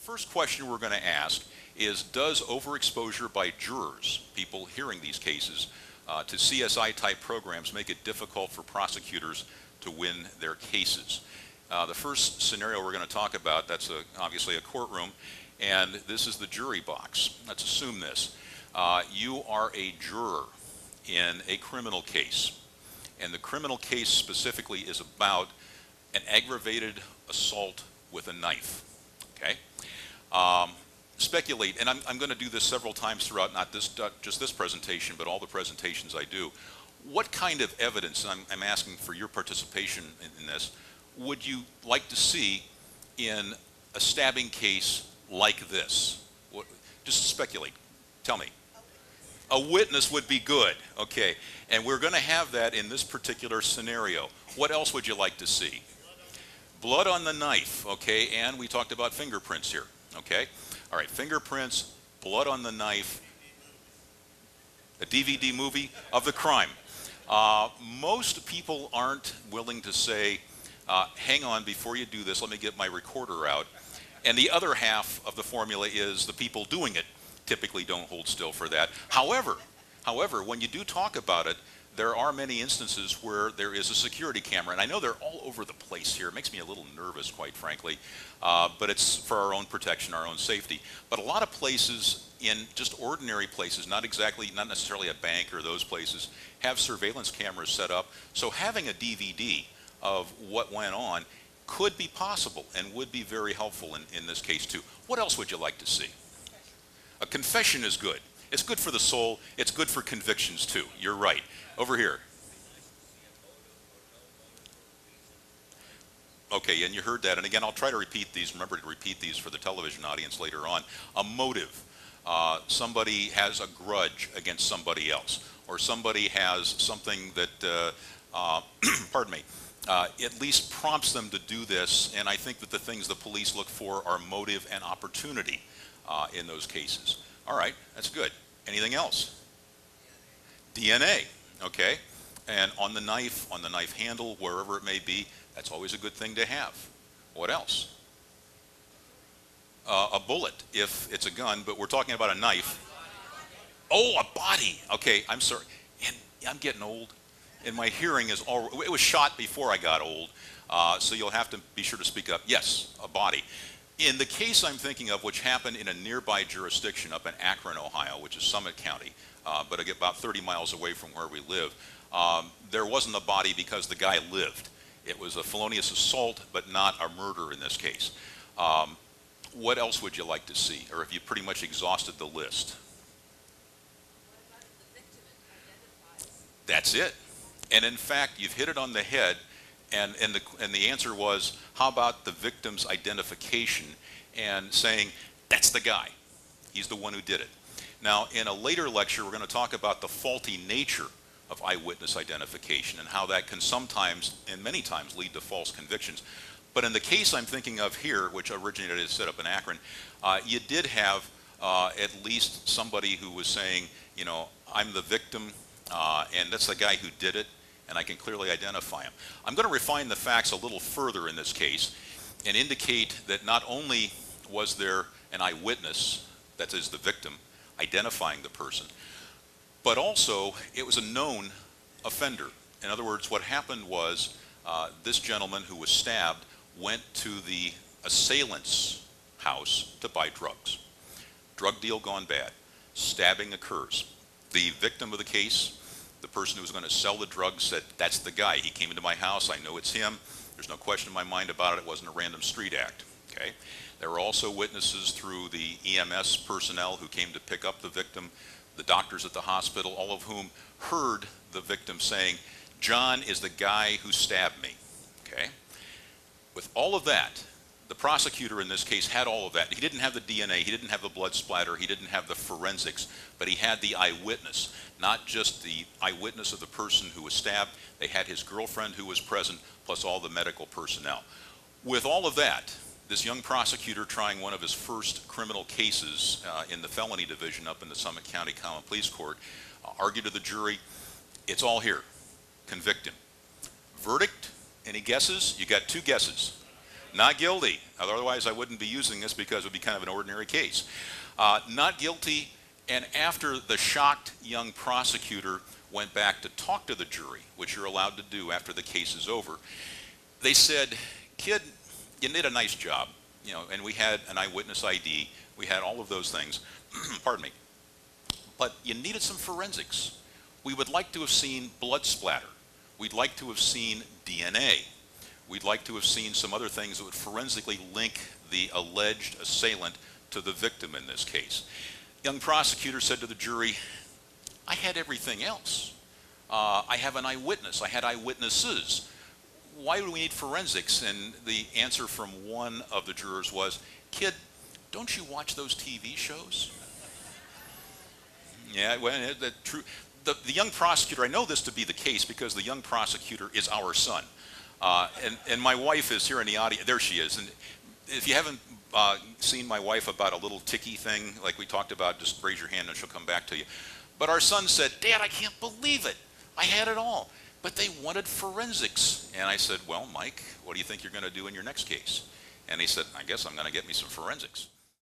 First question we're going to ask is, does overexposure by jurors, people hearing these cases, to CSI-type programs make it difficult for prosecutors to win their cases? The first scenario we're going to talk about, that's obviously a courtroom, and this is the jury box. Let's assume this. You are a juror in a criminal case, and the criminal case specifically is about an aggravated assault with a knife, okay? Speculate, and I'm going to do this several times throughout, not just this presentation, but all the presentations I do. What kind of evidence, and I'm asking for your participation in this, would you like to see in a stabbing case like this? Just speculate. Tell me. A witness would be good, okay. And we're going to have that in this particular scenario. What else would you like to see? Blood on the knife, okay, and we talked about fingerprints here, okay. All right, fingerprints, blood on the knife, a DVD movie of the crime. Most people aren't willing to say, hang on, before you do this, let me get my recorder out. And the other half of the formula is the people doing it typically don't hold still for that. However, when you do talk about it, there are many instances where there is a security camera, and I know they're all over the place here. It makes me a little nervous, quite frankly, but it's for our own protection, our own safety. But a lot of places, in just ordinary places, not necessarily a bank or those places, have surveillance cameras set up. So having a DVD of what went on could be possible and would be very helpful in this case too. What else would you like to see? A confession is good. It's good for the soul. It's good for convictions too. You're right. Over here. Okay, and you heard that. And again, I'll try to repeat these. Remember to repeat these for the television audience later on. A motive. Somebody has a grudge against somebody else, or somebody has something that, pardon me, at least prompts them to do this. And I think that the things the police look for are motive and opportunity in those cases. All right, that's good. Anything else? DNA, okay? And on the knife handle, wherever it may be, that's always a good thing to have. What else? A bullet, if it's a gun, but we're talking about a knife. Oh, a body. Okay, I'm sorry. And I'm getting old, and my hearing is all, it was shot before I got old, so you'll have to be sure to speak up. Yes, a body. In the case I'm thinking of, which happened in a nearby jurisdiction up in Akron, Ohio, which is Summit County, but about 30 miles away from where we live, there wasn't a body because the guy lived. It was a felonious assault, but not a murder in this case. What else would you like to see, or have you pretty much exhausted the list? What about if the victim identifies? That's it. And in fact, you've hit it on the head. And the answer was, how about the victim's identification and saying, that's the guy. He's the one who did it. Now, in a later lecture, we're going to talk about the faulty nature of eyewitness identification and how that can sometimes, and many times, lead to false convictions. But in the case I'm thinking of here, which originated as set up in Akron, you did have at least somebody who was saying, you know, I'm the victim, and that's the guy who did it, and I can clearly identify him. I'm going to refine the facts a little further in this case and indicate that not only was there an eyewitness, that is the victim, identifying the person, but also it was a known offender. In other words, what happened was this gentleman who was stabbed went to the assailant's house to buy drugs. Drug deal gone bad. Stabbing occurs. The victim of the case, the person who was going to sell the drugs, said, that's the guy. He came into my house. I know it's him. There's no question in my mind about it. It wasn't a random street act. Okay. There were also witnesses through the EMS personnel who came to pick up the victim, the doctors at the hospital, all of whom heard the victim saying, John is the guy who stabbed me. Okay. With all of that, the prosecutor in this case had all of that. He didn't have the DNA, he didn't have the blood splatter, he didn't have the forensics, but he had the eyewitness. Not just the eyewitness of the person who was stabbed, they had his girlfriend who was present, plus all the medical personnel. With all of that, this young prosecutor trying one of his first criminal cases in the felony division up in the Summit County Common Pleas Court, argued to the jury, it's all here, convict him. Verdict, any guesses? You got two guesses. Not guilty. Otherwise, I wouldn't be using this because it would be kind of an ordinary case. Not guilty, and after the shocked young prosecutor went back to talk to the jury, which you're allowed to do after the case is over, they said, "Kid, you did a nice job, you know, and we had an eyewitness ID, we had all of those things, pardon me, but you needed some forensics. We would like to have seen blood splatter. We'd like to have seen DNA. We'd like to have seen some other things that would forensically link the alleged assailant to the victim in this case." Young prosecutor said to the jury, "I had everything else. I have an eyewitness. I had eyewitnesses. Why do we need forensics?" And the answer from one of the jurors was, "Kid, don't you watch those TV shows?" Yeah, well, true. The young prosecutor, I know this to be the case because the young prosecutor is our son. And my wife is here in the audience. There she is. And if you haven't seen my wife about a little ticky thing like we talked about, just raise your hand and she'll come back to you. But our son said, "Dad, I can't believe it. I had it all. But they wanted forensics." And I said, "Well, Mike, what do you think you're going to do in your next case?" And he said, "I guess I'm going to get me some forensics."